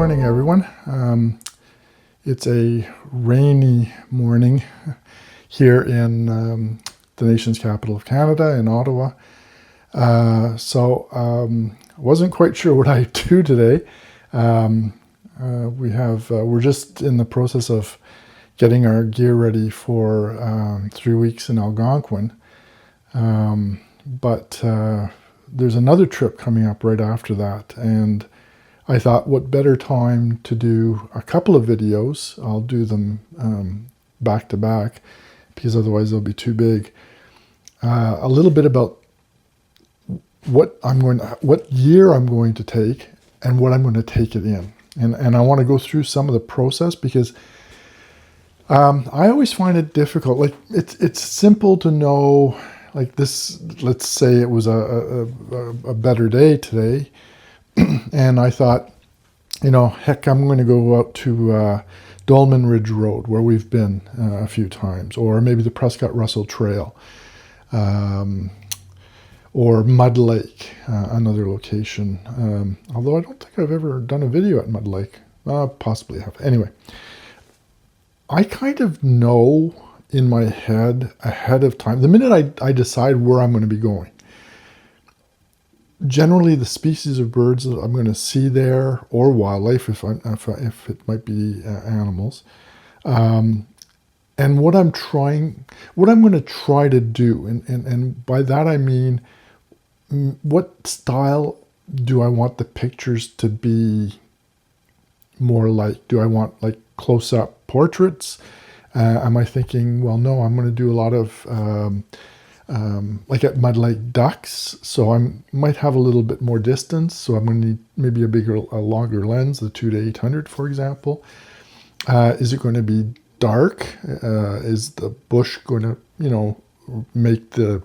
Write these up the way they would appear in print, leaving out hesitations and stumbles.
morning, everyone. It's a rainy morning here in the nation's capital of Canada, in Ottawa. I wasn't quite sure what I'd do today. We're just in the process of getting our gear ready for 3 weeks in Algonquin. But there's another trip coming up right after that, and I thought, what better time to do a couple of videos. I'll do them back to back because otherwise they'll be too big. A little bit about what year I'm going to take and what I'm going to take it in, and I want to go through some of the process because I always find it difficult. Like it's simple to know. Like this, let's say it was a better day today, and I thought, heck, I'm going to go out to Dolman Ridge Road, where we've been a few times, or maybe the Prescott Russell Trail, or Mud Lake, another location. Although I don't think I've ever done a video at Mud Lake. Possibly have. Anyway, I kind of know in my head ahead of time, the minute I decide where I'm going to be going. Generally, the species of birds that I'm going to see there, or wildlife, if it might be animals, and what I'm going to try to do, and by that I mean, what style do I want the pictures to be more like? Do I want like close-up portraits? Am I thinking, well, no, I'm going to do a lot of, like at Mud Lake ducks, so I might have a little bit more distance, so I'm going to need maybe a longer lens, the 2-800, for example. Is it going to be dark? Is the bush going to, make the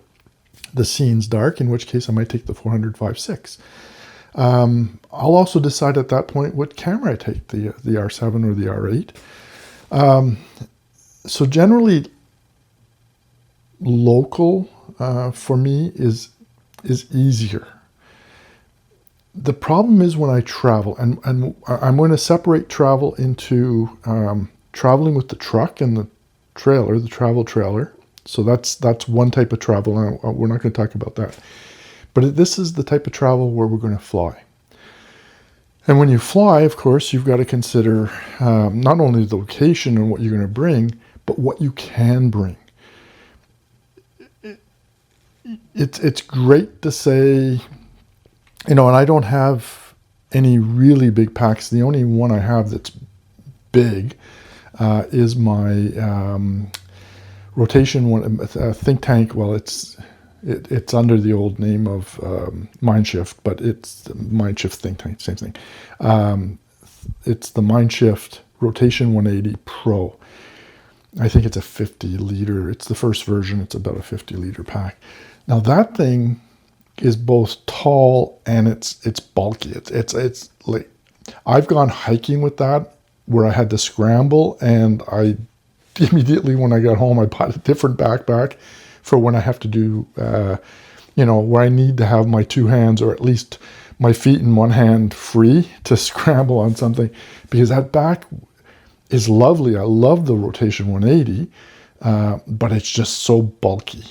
scenes dark, in which case I might take the 400 5.6. I'll also decide at that point what camera I take, the R7 or the R8. So generally, local for me is easier. The problem is when I travel, and I'm going to separate travel into traveling with the truck and the trailer, the travel trailer. So that's one type of travel. We're not going to talk about that. But this is the type of travel where we're going to fly. And when you fly, of course, you've got to consider not only the location and what you're going to bring, but what you can bring. It's great to say, and I don't have any really big packs. The only one I have that's big is my rotation one, think tank. Well, it's under the old name of Mindshift, but it's the Mindshift think tank, same thing. It's the Mindshift Rotation 180 Pro. I think it's a 50 liter. It's the first version. It's about a 50 liter pack. Now that thing is both tall and it's bulky. It's like, I've gone hiking with that where I had to scramble, and I immediately when I got home I bought a different backpack for when I have to do, where I need to have my two hands, or at least my feet in one hand, free to scramble on something, because that back is lovely. I love the Rotation 180, but it's just so bulky.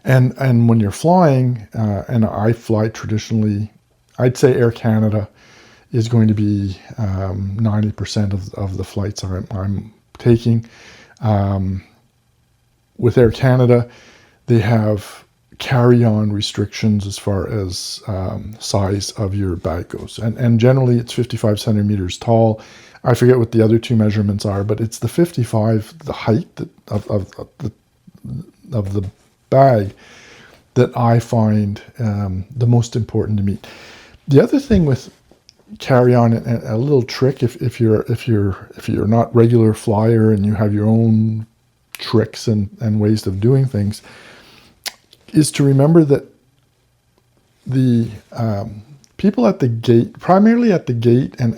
And when you're flying, and I fly traditionally, I'd say Air Canada is going to be 90% of the flights I'm taking. With Air Canada, they have carry-on restrictions as far as size of your bag goes. And generally it's 55 centimeters tall. I forget what the other two measurements are, but it's the 55, the height of the bag, that I find the most important to me. The other thing with carry-on, and a little trick, if you're not regular flyer and you have your own tricks and ways of doing things, is to remember that the people at the gate, primarily at the gate, and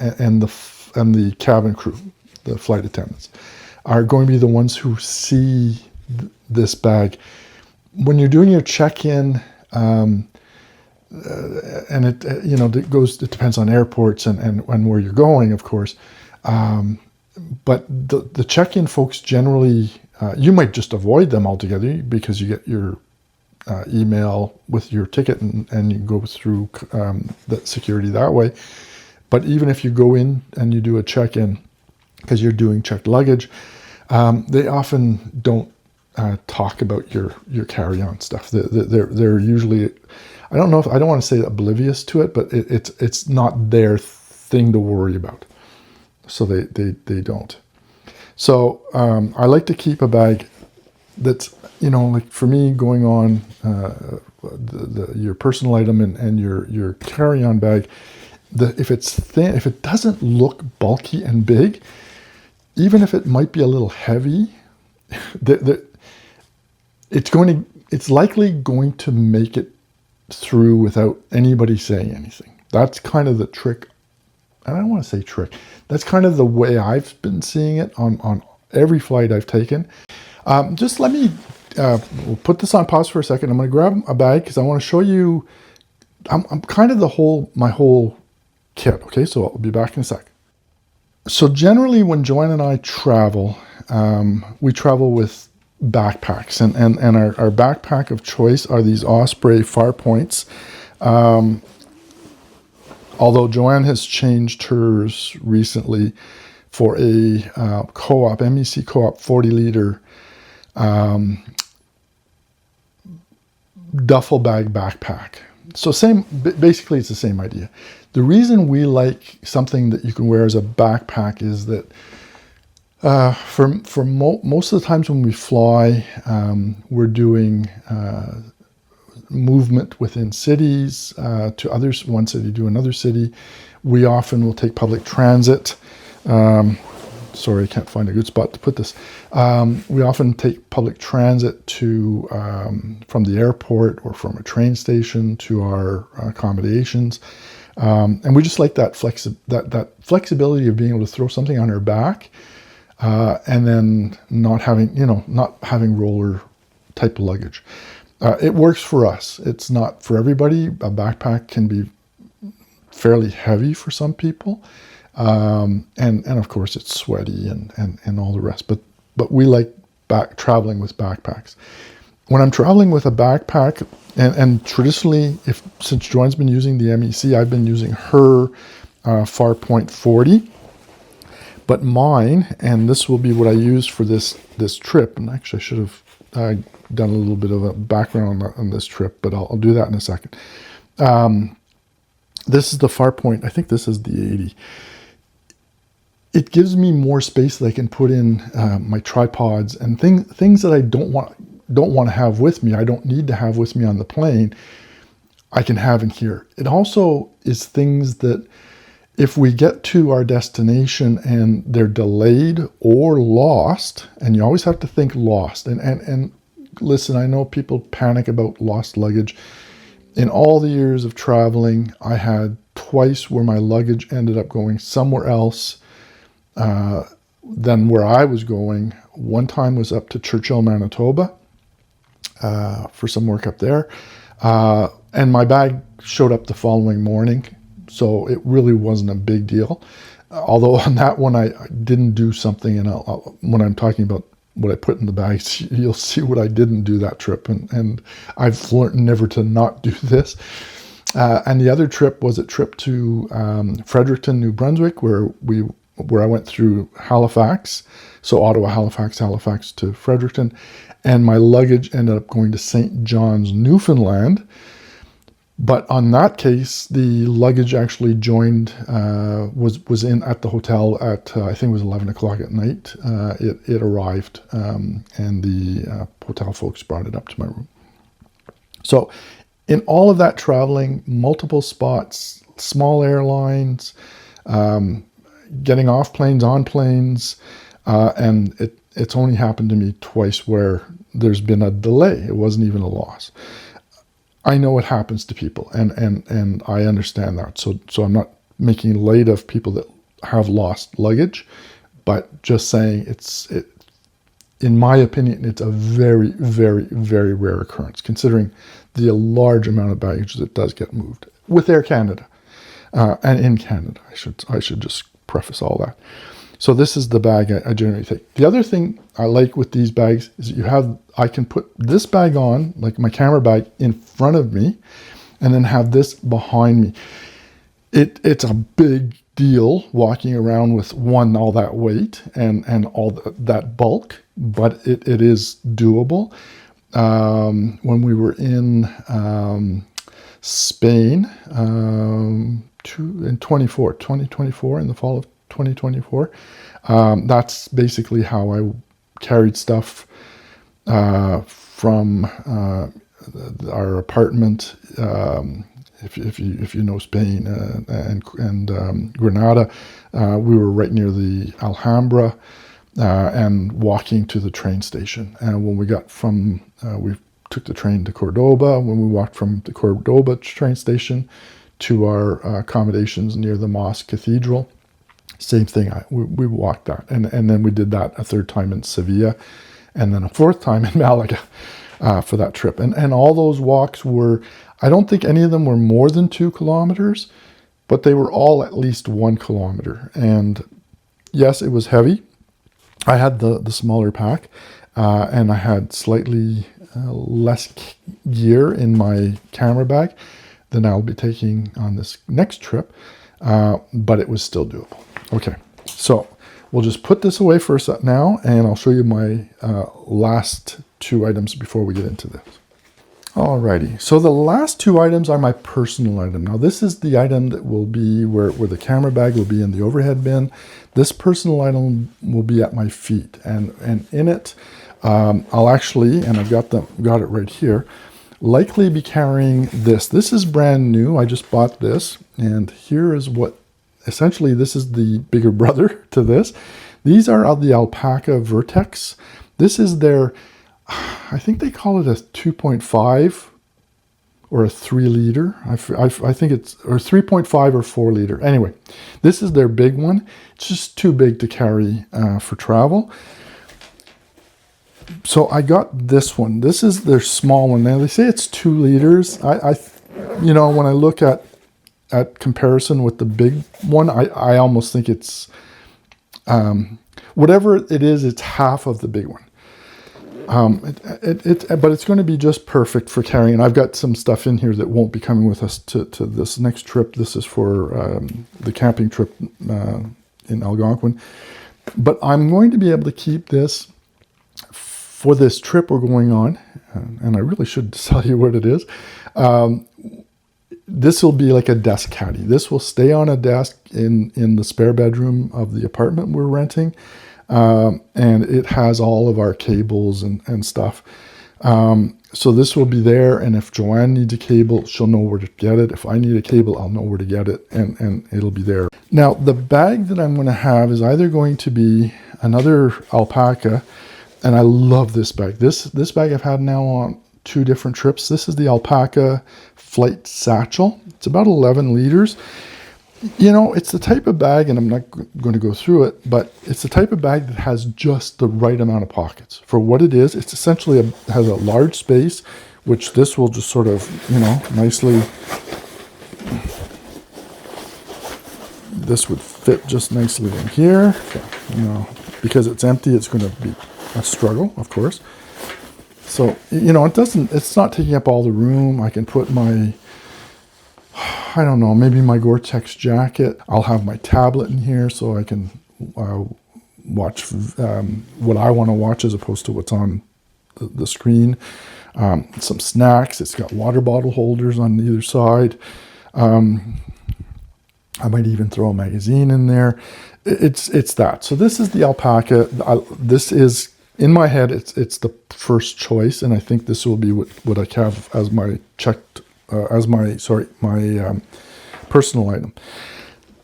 the cabin crew, the flight attendants, are going to be the ones who see this bag. When you're doing your check-in, and it depends on airports and where you're going, of course. But the check-in folks generally, you might just avoid them altogether because you get your email with your ticket and you go through the security that way. But even if you go in and you do a check-in because you're doing checked luggage, they often don't talk about your carry-on stuff. They're usually, I don't want to say oblivious to it, but it's not their thing to worry about. So they don't. So I like to keep a bag that's, like for me, going on your personal item and your carry-on bag. If it's thin, if it doesn't look bulky and big, even if it might be a little heavy, it's likely going to make it through without anybody saying anything. That's kind of the trick. I don't want to say trick. That's kind of the way I've been seeing it on every flight I've taken. Just let me we'll put this on pause for a second. I'm going to grab a bag because I want to show you. I'm kind of my whole kit. Okay, so I'll be back in a sec. So generally, when Joanne and I travel, we travel with backpacks, and our backpack of choice are these Osprey Farpoints. Although Joanne has changed hers recently for a co-op, MEC co-op 40-liter duffel bag backpack. So basically it's the same idea. The reason we like something that you can wear as a backpack is that for most of the times when we fly, we're doing movement within cities to others, one city to another city. We often will take public transit. Sorry, I can't find a good spot to put this. We often take public transit to from the airport or from a train station to our accommodations, and we just like that flexibility of being able to throw something on our back, and then not having roller type of luggage. It works for us. It's not for everybody. A backpack can be fairly heavy for some people. And of course it's sweaty and all the rest, but we like traveling with backpacks. When I'm traveling with a backpack, and traditionally, since Joanne's been using the MEC, I've been using her Farpoint 40, but mine, and this will be what I use for this trip, and actually I should have done a little bit of a background on this trip, but I'll do that in a second. This is the Farpoint, I think this is the 80. It gives me more space that I can put in my tripods and things that I don't want to have with me. I don't need to have with me on the plane. I can have in here. It also is things that if we get to our destination and they're delayed or lost, and you always have to think lost. And listen, I know people panic about lost luggage. In all the years of traveling, I had twice where my luggage ended up going somewhere else than where I was going. One time was up to Churchill, Manitoba, for some work up there. And my bag showed up the following morning, so it really wasn't a big deal. Although on that one, I didn't do something, and when I'm talking about what I put in the bags, you'll see what I didn't do that trip, and I've learned never to not do this. And the other trip was a trip to Fredericton, New Brunswick, where I went through Halifax, so Ottawa, Halifax to Fredericton, and my luggage ended up going to St. John's, Newfoundland. But on that case, the luggage actually joined, was in at the hotel at, I think it was 11 o'clock at night. It arrived, and the hotel folks brought it up to my room. So in all of that traveling, multiple spots, small airlines, getting off planes, on planes, and it's only happened to me twice where there's been a delay. It wasn't even a loss. I know it happens to people, and I understand that. So I'm not making light of people that have lost luggage, but just saying in my opinion, it's a very, very, very rare occurrence, considering the large amount of baggage that does get moved with Air Canada and in Canada. I should just preface all that. So this is the bag I generally take. The other thing I like with these bags is that I can put this bag on, like my camera bag, in front of me, and then have this behind me. It's a big deal walking around with all that weight and all that bulk, but it is doable. When we were in Spain in 2024, in the fall of 2024, that's basically how I carried stuff from our apartment. If you know Spain and Granada, we were right near the Alhambra and walking to the train station. And when we got we took the train to Cordoba. When we walked from the Cordoba train station to our accommodations near the Mosque Cathedral, same thing. We walked that, and then we did that a third time in Sevilla, and then a fourth time in Malaga for that trip. And all those walks were, I don't think any of them were more than 2 kilometers, but they were all at least 1 kilometer. And yes, it was heavy. I had the smaller pack, and I had slightly less gear in my camera bag than I'll be taking on this next trip, but it was still doable. Okay, so we'll just put this away for a now, and I'll show you my last 2 items before we get into this. Alrighty, so the last 2 items are my personal item. Now this is the item that will be where the camera bag will be in the overhead bin. This personal item will be at my feet, and in it, I'll actually, and I've got it right here, likely be carrying this. This is brand new. I just bought this, and here is what, essentially this is the bigger brother to this. These are the Alpaca Vertex. This is their, I think they call it a 2.5 or a 3 liter. I think it's, or 3.5 or 4 liter. Anyway, this is their big one. It's just too big to carry for travel. So I got this one. This is their small one. Now they say it's 2 liters. You know, when I look at comparison with the big one, I almost think it's, whatever it is, it's half of the big one. But it's going to be just perfect for carrying. And I've got some stuff in here that won't be coming with us to this next trip. This is for the camping trip in Algonquin. But I'm going to be able to keep this for this trip we're going on. And I really should tell you what it is. This will be like a desk caddy. This will stay on a desk in the spare bedroom of the apartment we're renting. And it has all of our cables and stuff. So this will be there, and if Joanne needs a cable, she'll know where to get it. If I need a cable, I'll know where to get it, and it'll be there. Now, the bag that I'm going to have is either going to be another alpaca, and I love this bag. This bag I've had now on 2 different trips. This is the Alpaca Flight Satchel. It's about 11 liters. You know, it's the type of bag, and I'm not going to go through it, but it's the type of bag that has just the right amount of pockets. For what it is, it's essentially has a large space, which this will just sort of, you know, nicely, this would fit just nicely in here. You know, because it's empty, it's going to be a struggle, of course. So, you know, it's not taking up all the room. I can put my, I don't know, maybe my Gore-Tex jacket. I'll have my tablet in here so I can watch what I want to watch as opposed to what's on the screen. Some snacks. It's got water bottle holders on either side. I might even throw a magazine in there. It's that. So this is the Alpaca. This is, in my head, it's the first choice, and I think this will be what I have as my my personal item.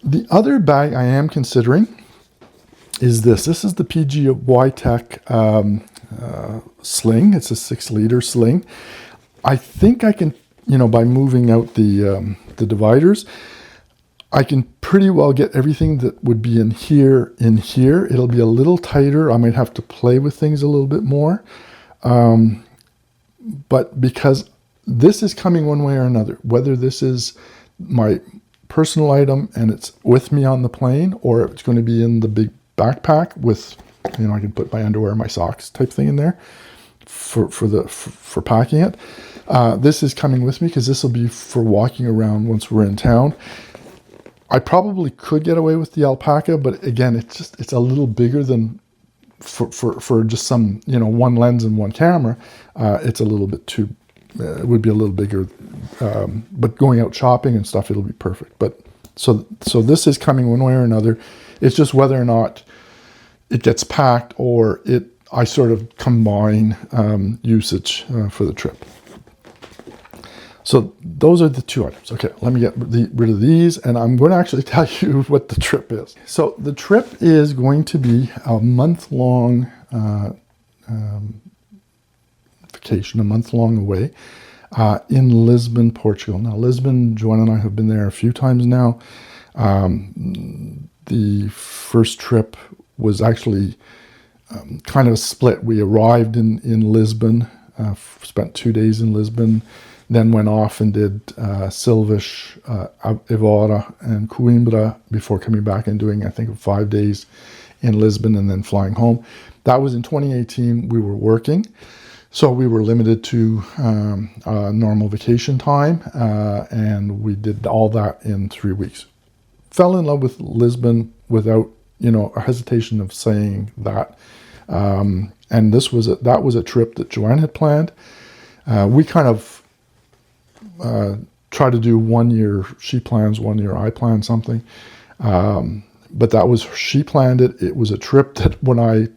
The other bag I am considering is this. This is the PGY Tech sling. It's a 6-liter sling. I think I can, you know, by moving out the dividers, I can pretty well get everything that would be in here. It'll be a little tighter. I might have to play with things a little bit more. But because this is coming one way or another. Whether this is my personal item and it's with me on the plane, or it's going to be in the big backpack with, I can put my underwear, my socks type thing in there for packing it. This is coming with me because this will be for walking around once we're in town. I probably could get away with the alpaca, but again, it's a little bigger than for just some, one lens and one camera. It's a little bit too, it would be a little bigger, but going out shopping and stuff, it'll be perfect. But so this is coming one way or another. It's just whether or not it gets packed or I sort of combine usage for the trip. So those are the two items. Okay, let me get rid of these, and I'm going to actually tell you what the trip is. So the trip is going to be a month-long vacation, a month-long away in Lisbon, Portugal. Now, Lisbon, Joanna and I have been there a few times now. The first trip was actually kind of a split. We arrived in Lisbon, spent 2 days in Lisbon, then went off and did Silves, Évora, and Coimbra before coming back and doing, I think, 5 days in Lisbon and then flying home. That was in 2018. We were working, so we were limited to normal vacation time, and we did all that in 3 weeks. Fell in love with Lisbon without, a hesitation of saying that. And that was a trip that Joanne had planned. We kind of try to do 1 year she plans, 1 year I plan something. But she planned it. It was a trip that when I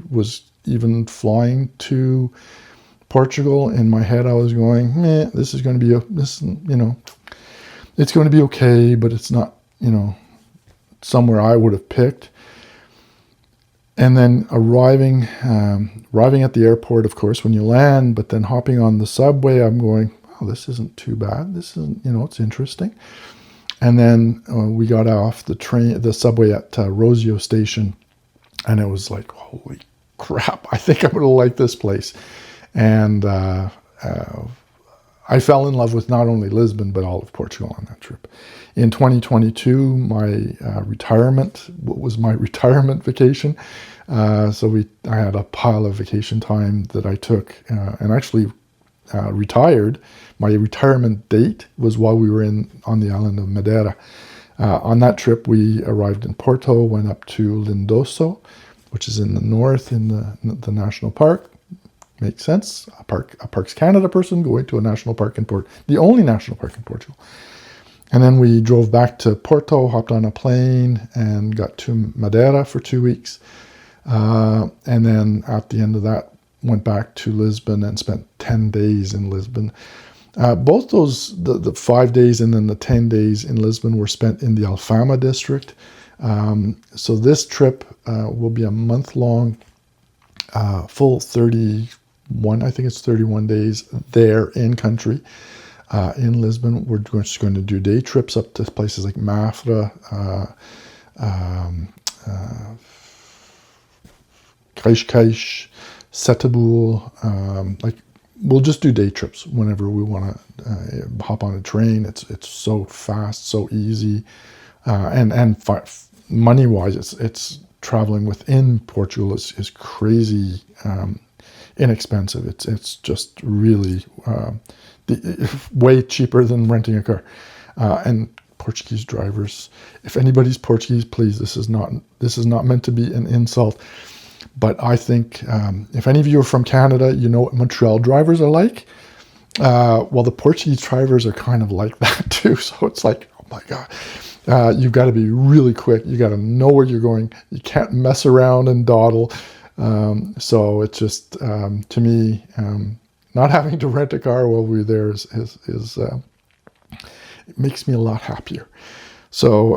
was even flying to Portugal, in my head I was going, this is going to be it's going to be okay, but it's not, somewhere I would have picked. And then arriving at the airport, of course, when you land, but then hopping on the subway, I'm going, oh, this isn't too bad. This isn't, it's interesting. And then we got off the subway at Rosio Station, and it was like, holy crap, I think I'm going to like this place. And I fell in love with not only Lisbon, but all of Portugal on that trip. In 2022, my retirement vacation. So I had a pile of vacation time that I took and actually retired. My retirement date was while we were on the island of Madeira. On that trip, we arrived in Porto, went up to Lindoso, which is in the north in the national park. Makes sense. A Parks Canada person going to a national park in Portugal, the only national park in Portugal. And then we drove back to Porto, hopped on a plane, and got to Madeira for 2 weeks. And then at the end of that, went back to Lisbon and spent 10 days in Lisbon. Both those, the 5 days and then the 10 days in Lisbon, were spent in the Alfama district. So this trip will be a month-long, full 31 days there in country. In Lisbon, we're just going to do day trips up to places like Mafra, Cascais, Setúbal. We'll just do day trips whenever we want to hop on a train. It's so fast, so easy, and money-wise, it's traveling within Portugal is crazy inexpensive. It's just really way cheaper than renting a car. And Portuguese drivers, if anybody's Portuguese, please, this is not meant to be an insult, but I think if any of you are from Canada, you know what Montreal drivers are like. Well, the Portuguese drivers are kind of like that too. So it's like, oh my God, you've got to be really quick. You got to know where you're going. You can't mess around and dawdle. So it's just, to me, not having to rent a car while we're there is it makes me a lot happier. So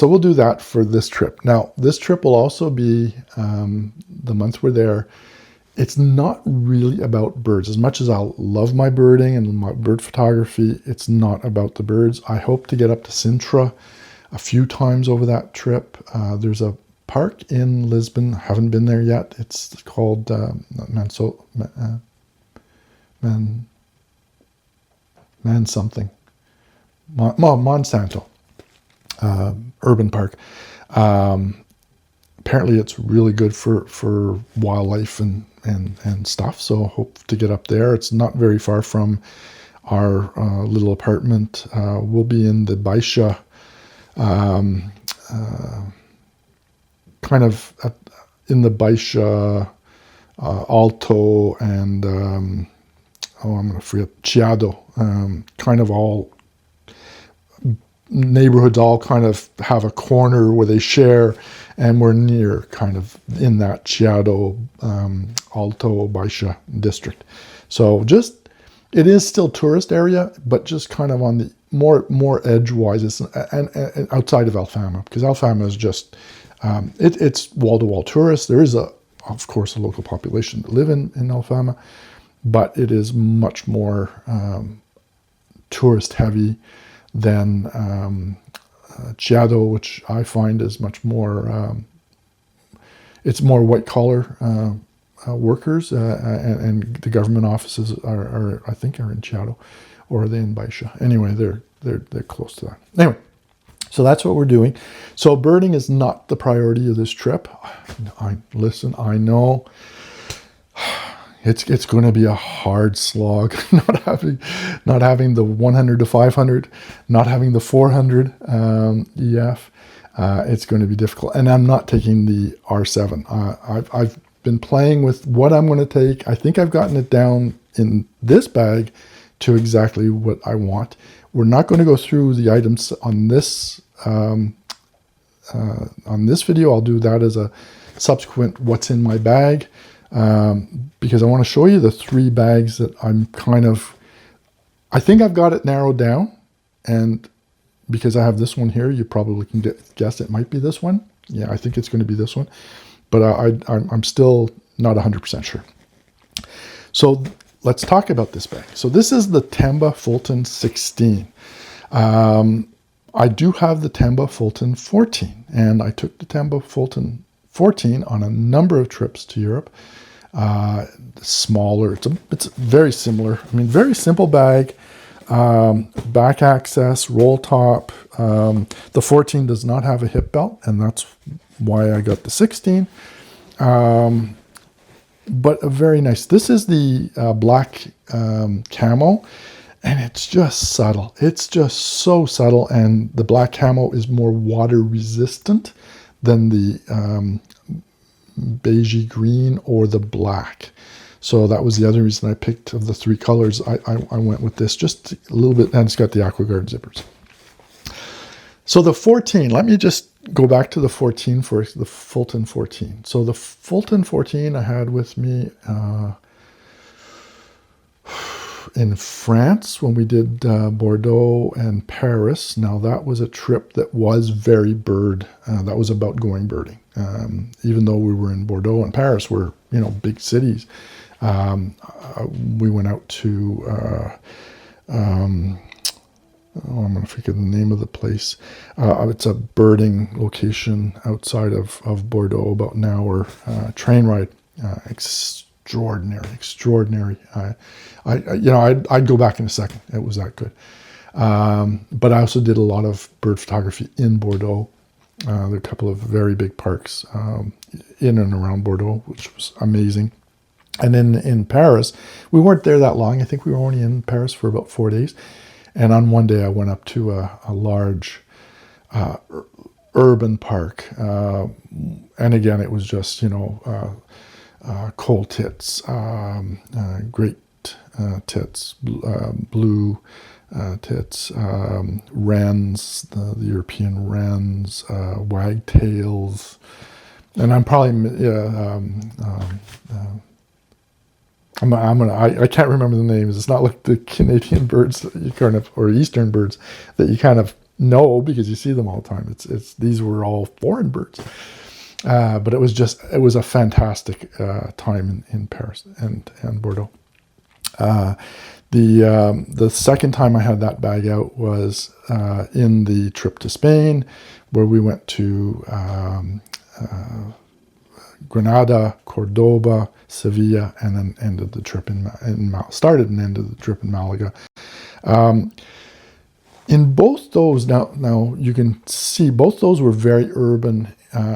we'll do that for this trip. Now, this trip will also be the month we're there. It's not really about birds. As much as I love my birding and my bird photography, it's not about the birds. I hope to get up to Sintra a few times over that trip. There's a park in Lisbon. I haven't been there yet. It's called Man something. Monsanto urban park. Apparently it's really good for wildlife and stuff, so hope to get up there. It's not very far from our little apartment. We'll be in the Baisha, kind of in the Baisha, Alto, and I'm going to forget, Chiado, kind of all neighborhoods all kind of have a corner where they share, and we're near kind of in that Chiado, Alto, Baisha district. So just, it is still tourist area, but just kind of on the more edgewise, and outside of Alfama, because Alfama is just, it's wall-to-wall tourist. There is of course, a local population that live in Alfama, but it is much more tourist heavy than Chiado, which I find is much more, it's more white collar workers, and the government offices are I think are in Chiado, or are they in Baisha? Anyway, they're close to that. Anyway, so that's what we're doing. So birding is not the priority of this trip. I know it's going to be a hard slog, not having the 100 to 500, not having the 400 EF. It's going to be difficult, and I'm not taking the R7. I've been playing with what I'm going to take. I think I've gotten it down in this bag to exactly what I want. We're not going to go through the items on this video. I'll do that as a subsequent what's in my bag, because I want to show you the 3 bags that I think I've got it narrowed down, and because I have this one here, you probably can guess it might be this one. Yeah, I think it's going to be this one, but I'm still not 100% sure. So let's talk about this bag. So this is the Temba Fulton 16. I do have the Temba Fulton 14, and I took the Temba Fulton 14 on a number of trips to Europe. Smaller, it's very similar. I mean, very simple bag, back access, roll top. The 14 does not have a hip belt, and that's why I got the 16. But a very nice. This is the black camo, and it's just subtle. It's just so subtle, and the black camo is more water resistant than the beigey green or the black. So that was the other reason I picked, of the 3 colors, I went with this just a little bit, and it's got the AquaGuard zippers. So the 14, let me just go back to the 14 first, the Fulton 14. So the Fulton 14 I had with me in France when we did Bordeaux and Paris. Now that was a trip that was very bird. That was about going birding. Even though we were in Bordeaux and Paris, we're big cities. We went out to I'm going to forget the name of the place. It's a birding location outside of Bordeaux, about an hour train ride. Extraordinary. I'd go back in a second. It was that good. But I also did a lot of bird photography in Bordeaux. There are a couple of very big parks in and around Bordeaux, which was amazing. And then in Paris, we weren't there that long. I think we were only in Paris for about 4 days. And on one day, I went up to a large urban park. And again, it was just, coal tits, great tits, blue tits, wrens, the European wrens, wagtails. And I'm probably... I can't remember the names. It's not like the Canadian birds that you kind of, or Eastern birds that you kind of know because you see them all the time. These were all foreign birds. But it was a fantastic time in Paris and Bordeaux. The second time I had that bag out was in the trip to Spain, where we went to Granada, Cordoba, Sevilla, and then ended the trip started and ended the trip in Malaga. In both those, now you can see both those were very urban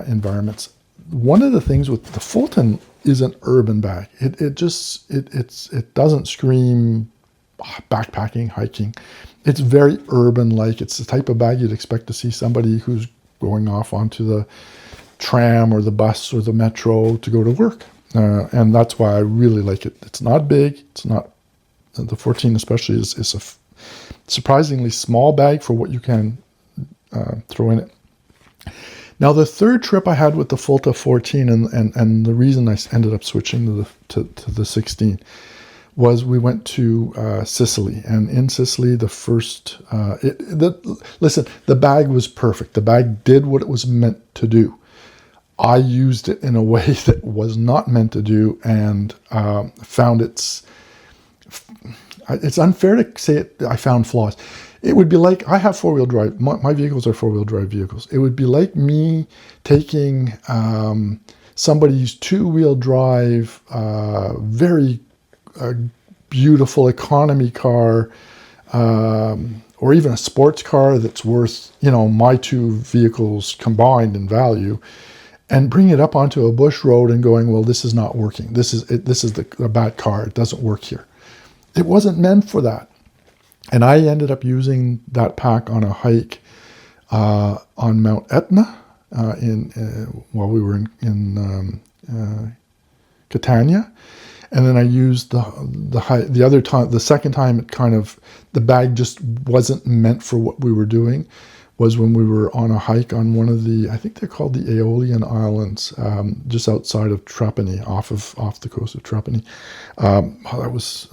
environments. One of the things with the Fulton is an urban bag. It doesn't scream backpacking, hiking. It's very urban-like. It's the type of bag you'd expect to see somebody who's going off onto the tram or the bus or the metro to go to work. And that's why I really like it. It's not big. It's not, the 14 especially is a surprisingly small bag for what you can throw in it. Now, the third trip I had with the Fulta 14, and the reason I ended up switching to the 16 was we went to Sicily. And in Sicily, the bag was perfect. The bag did what it was meant to do. I used it in a way that was not meant to do, and found it's unfair to say it. I found flaws. It would be like, I have four-wheel drive. My vehicles are four-wheel drive vehicles. It would be like me taking somebody's two-wheel drive, very beautiful economy car, or even a sports car that's worth, my two vehicles combined in value, and bring it up onto a bush road and going, well, this is not working. This is the bad car. It doesn't work here. It wasn't meant for that. And I ended up using that pack on a hike on Mount Etna while we were in Catania. And then I used the other time, the second time, the bag just wasn't meant for what we were doing, was when we were on a hike on one of the, I think they're called the Aeolian Islands, just outside of Trapani, off the coast of Trapani. That was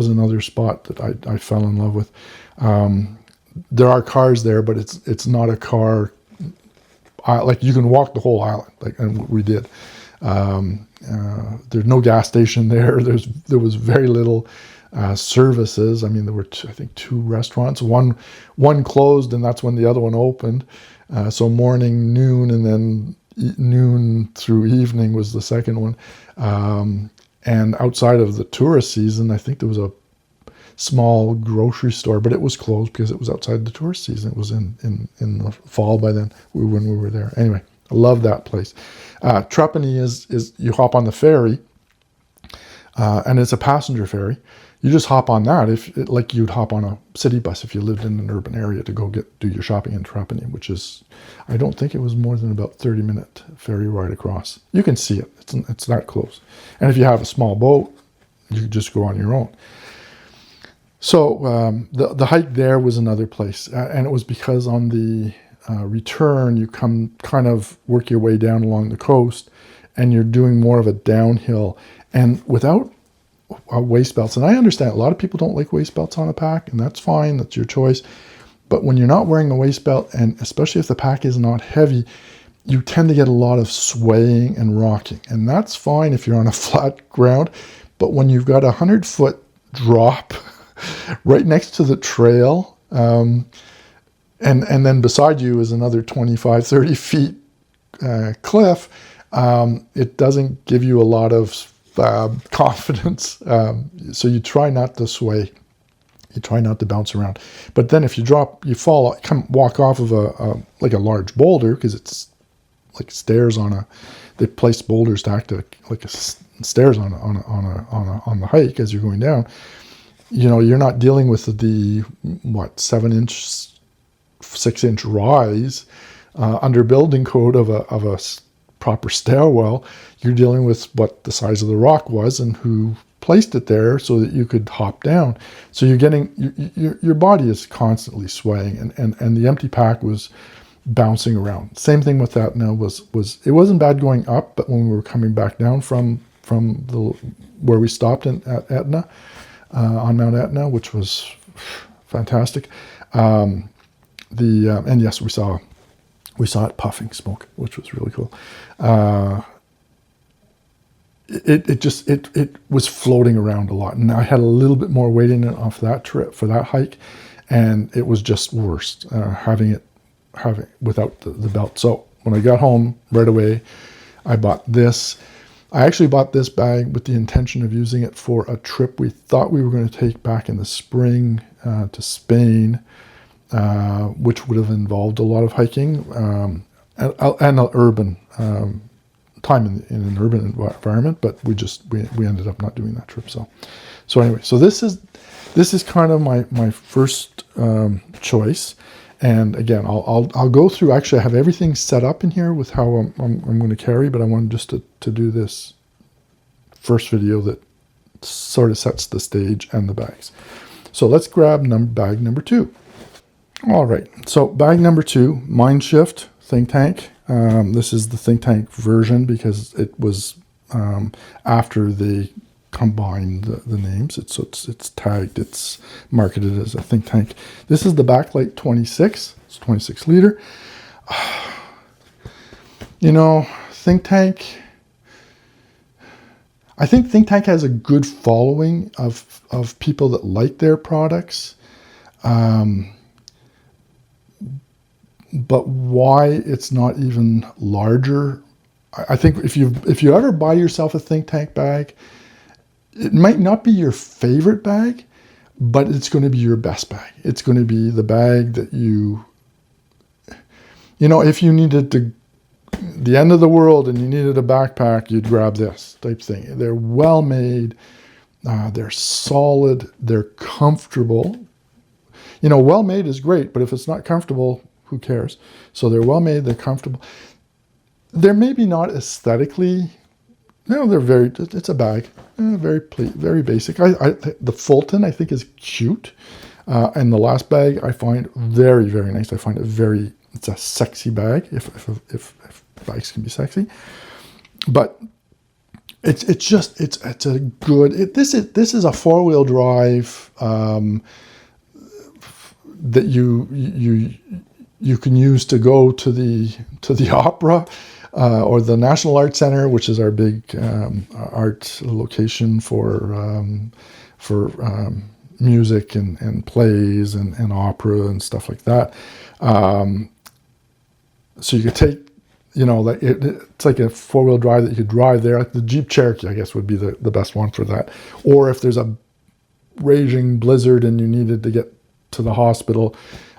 another spot that I fell in love with. There are cars there, but it's not a car, like you can walk the whole island, and we did. There's no gas station there. There was very little services. I mean, there were I think two restaurants. One closed, and that's when the other one opened. So morning, noon, and then noon through evening was the second one. And outside of the tourist season, I think there was a small grocery store, but it was closed because it was outside the tourist season. It was in the fall by then when we were there. Anyway, I love that place. Trapani is you hop on the ferry, and it's a passenger ferry. You just hop on that like you'd hop on a city bus if you lived in an urban area to go do your shopping in Trapani, which is, I don't think it was more than about 30-minute ferry ride across. You can see it. It's that close. And if you have a small boat, you could just go on your own. So the hike there was another place, and it was because on the return you kind of work your way down along the coast, and you're doing more of a downhill, and without waist belts. And I understand a lot of people don't like waist belts on a pack, and that's fine, that's your choice. But when you're not wearing a waist belt, and especially if the pack is not heavy, you tend to get a lot of swaying and rocking, and that's fine if you're on a flat ground. But when you've got 100-foot drop right next to the trail, and then beside you is another 25-30 feet cliff, it doesn't give you a lot of confidence. So you try not to sway. You try not to bounce around. But then if you drop, you fall, walk off of a large boulder, because it's like stairs they place boulders stacked like stairs on the hike as you're going down. You're not dealing with the 7-inch, 6-inch rise under building code of a proper stairwell. You're dealing with what the size of the rock was and who placed it there so that you could hop down. So you're getting your body is constantly swaying, and the empty pack was bouncing around. Same thing with that. Now was it wasn't bad going up, but when we were coming back down from where we stopped at Etna, on Mount Etna, which was fantastic. And yes, we saw it puffing smoke, which was really cool. It was floating around a lot, and I had a little bit more weight in it off that trip for that hike, and it was just worse having without the belt. So when I got home right away, I bought this. I actually bought this bag with the intention of using it for a trip we thought we were going to take back in the spring to Spain, which would have involved a lot of hiking and an urban time in an urban environment. But we ended up not doing that trip. So anyway, so this is kind of my first choice. And again, I'll go through. Actually, I have everything set up in here with how I'm going to carry, but I wanted just to do this first video that sort of sets the stage and the bags. So let's grab bag number 2. All right. So bag number 2, Mindshift Think Tank. This is the Think Tank version because it was after they combined the names. It's tagged, it's marketed as a Think Tank. This is the Backlight 26. It's 26 liter. Think Tank, I think Think Tank has a good following of people that like their products. But why it's not even larger, I think if you ever buy yourself a Think Tank bag, it might not be your favorite bag, but it's going to be your best bag. It's going to be the bag that if you needed the end of the world and you needed a backpack, you'd grab this type thing. They're well made. They're solid. They're comfortable. Well made is great, but if it's not comfortable, who cares? So they're well made. They're comfortable. They're maybe not aesthetically. No, it's a bag. Very basic. The Fulton, I think, is cute. And the last bag I find very, very nice. I find it's a sexy bag, if bags can be sexy. But it's a good, this is a 4-wheel drive that you can use to go to the opera. Or the National Art Center, which is our big art location for music and plays and opera and stuff like that. So you could take, it's like a 4-wheel drive that you could drive there. Like the Jeep Cherokee, I guess, would be the best one for that. Or if there's a raging blizzard and you needed to get to the hospital,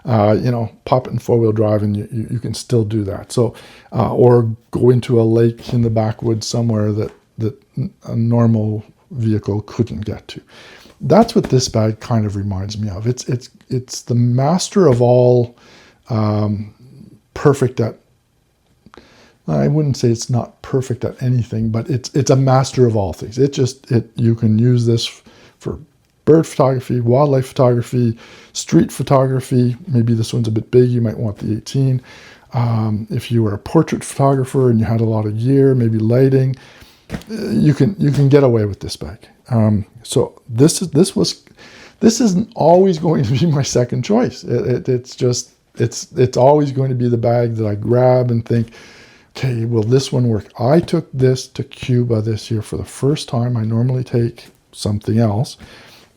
pop it in 4-wheel drive and you can still do that. So, or go into a lake in the backwoods somewhere that a normal vehicle couldn't get to. That's what this bag kind of reminds me of. It's the master of all, perfect at, I wouldn't say it's not perfect at anything, but it's a master of all things. You can use this for bird photography, wildlife photography, street photography. Maybe this one's a bit big. You might want the 18. If you were a portrait photographer and you had a lot of gear, maybe lighting, you can get away with this bag. So this isn't always going to be my second choice. It's always going to be the bag that I grab and think, okay, will this one work? I took this to Cuba this year for the first time. I normally take something else.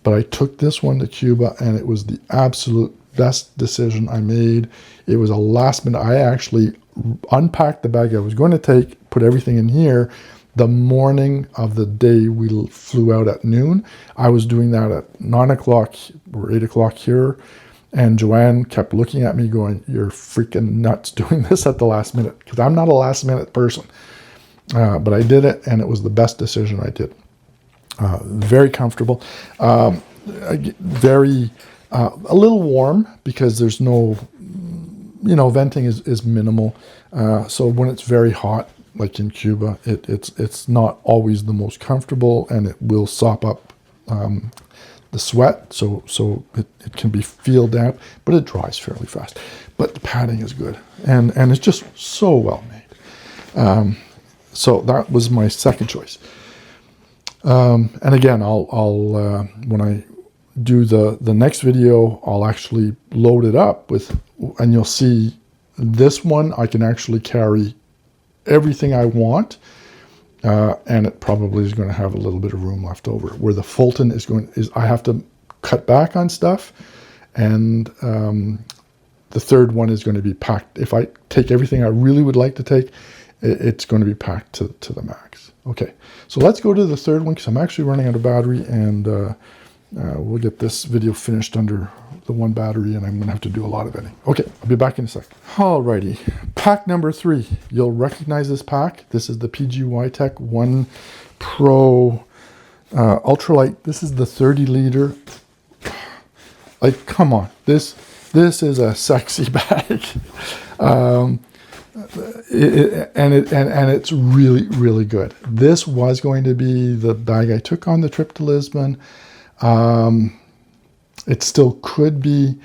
But I took this one to Cuba, and it was the absolute best decision I made. It was a last minute. I actually unpacked the bag I was going to take, put everything in here, the morning of the day we flew out at noon. I was doing that at 9 o'clock or 8 o'clock here, and Joanne kept looking at me going, "You're freaking nuts doing this at the last minute," because I'm not a last minute person. But I did it, and it was the best decision I did. Very comfortable, a little warm because there's no, venting is minimal. So when it's very hot, like in Cuba, it's not always the most comfortable, and it will sop up the sweat. So it can be feel damp, but it dries fairly fast. But the padding is good, and it's just so well made. So that was my second choice. And again, I'll when I do the next video, I'll actually load it up with, and you'll see this one I can actually carry everything I want, and it probably is going to have a little bit of room left over. Where the Fulton is I have to cut back on stuff, and the third one is going to be packed. If I take everything I really would like to take, it's going to be packed to the max. Okay, so let's go to the third one because I'm actually running out of battery, and we'll get this video finished under the one battery, and I'm going to have to do a lot of editing. Okay, I'll be back in a sec. Alrighty, pack number 3. You'll recognize this pack. This is the PGY Tech 1 Pro Ultralight. This is the 30 liter. Like, come on, this is a sexy bag. And it's really, really good. This was going to be the bag I took on the trip to Lisbon. It still could be,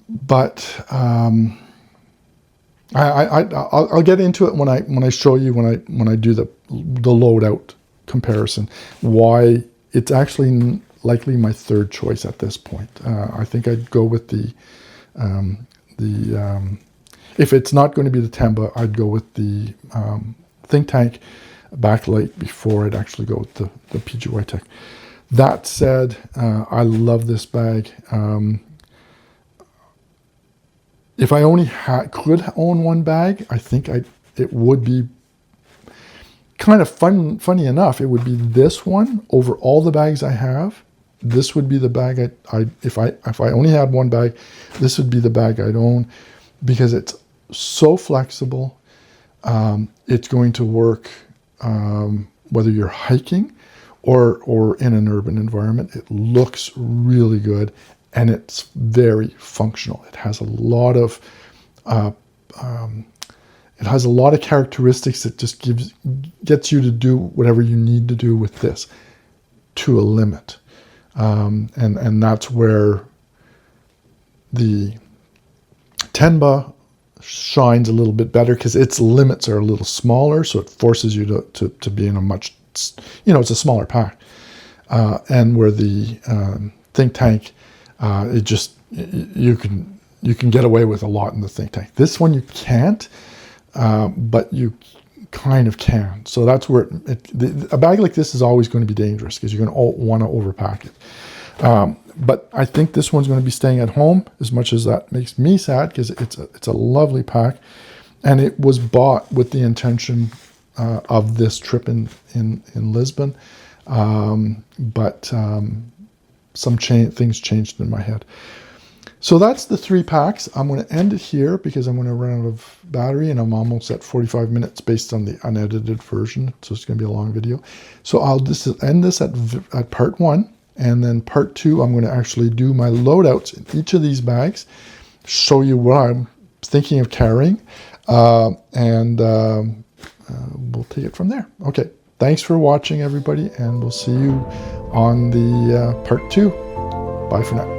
but I'll get into it when I show you when I do the loadout comparison, why it's actually likely my third choice at this point. I think I'd go with if it's not going to be the Temba, I'd go with the Think Tank backlight before I'd actually go with the PGY Tech. That said, I love this bag. If I only could own one bag, I think it would be kind of funny enough. It would be this one over all the bags I have. This would be the bag if I only had one bag, this would be the bag I'd own, because it's so flexible. It's going to work whether you're hiking or in an urban environment. It looks really good, and it's very functional. It has a lot of characteristics that just gets you to do whatever you need to do with this to a limit. And that's where the Tenba shines a little bit better, because its limits are a little smaller, so it forces you to be in a much, it's a smaller pack. And where the Think Tank, you can get away with a lot in the Think Tank. This one you can't, but you kind of can. So that's where a bag like this is always going to be dangerous, because you're going to want to overpack it. But I think this one's going to be staying at home, as much as that makes me sad, because it's a lovely pack, and it was bought with the intention of this trip in Lisbon. But some things changed in my head. So that's the 3 packs. I'm going to end it here because I'm going to run out of battery, and I'm almost at 45 minutes based on the unedited version. So it's going to be a long video. So I'll just end this at part 1. And then part 2, I'm going to actually do my loadouts in each of these bags, show you what I'm thinking of carrying, and we'll take it from there. Okay. Thanks for watching, everybody, and we'll see you on the part 2. Bye for now.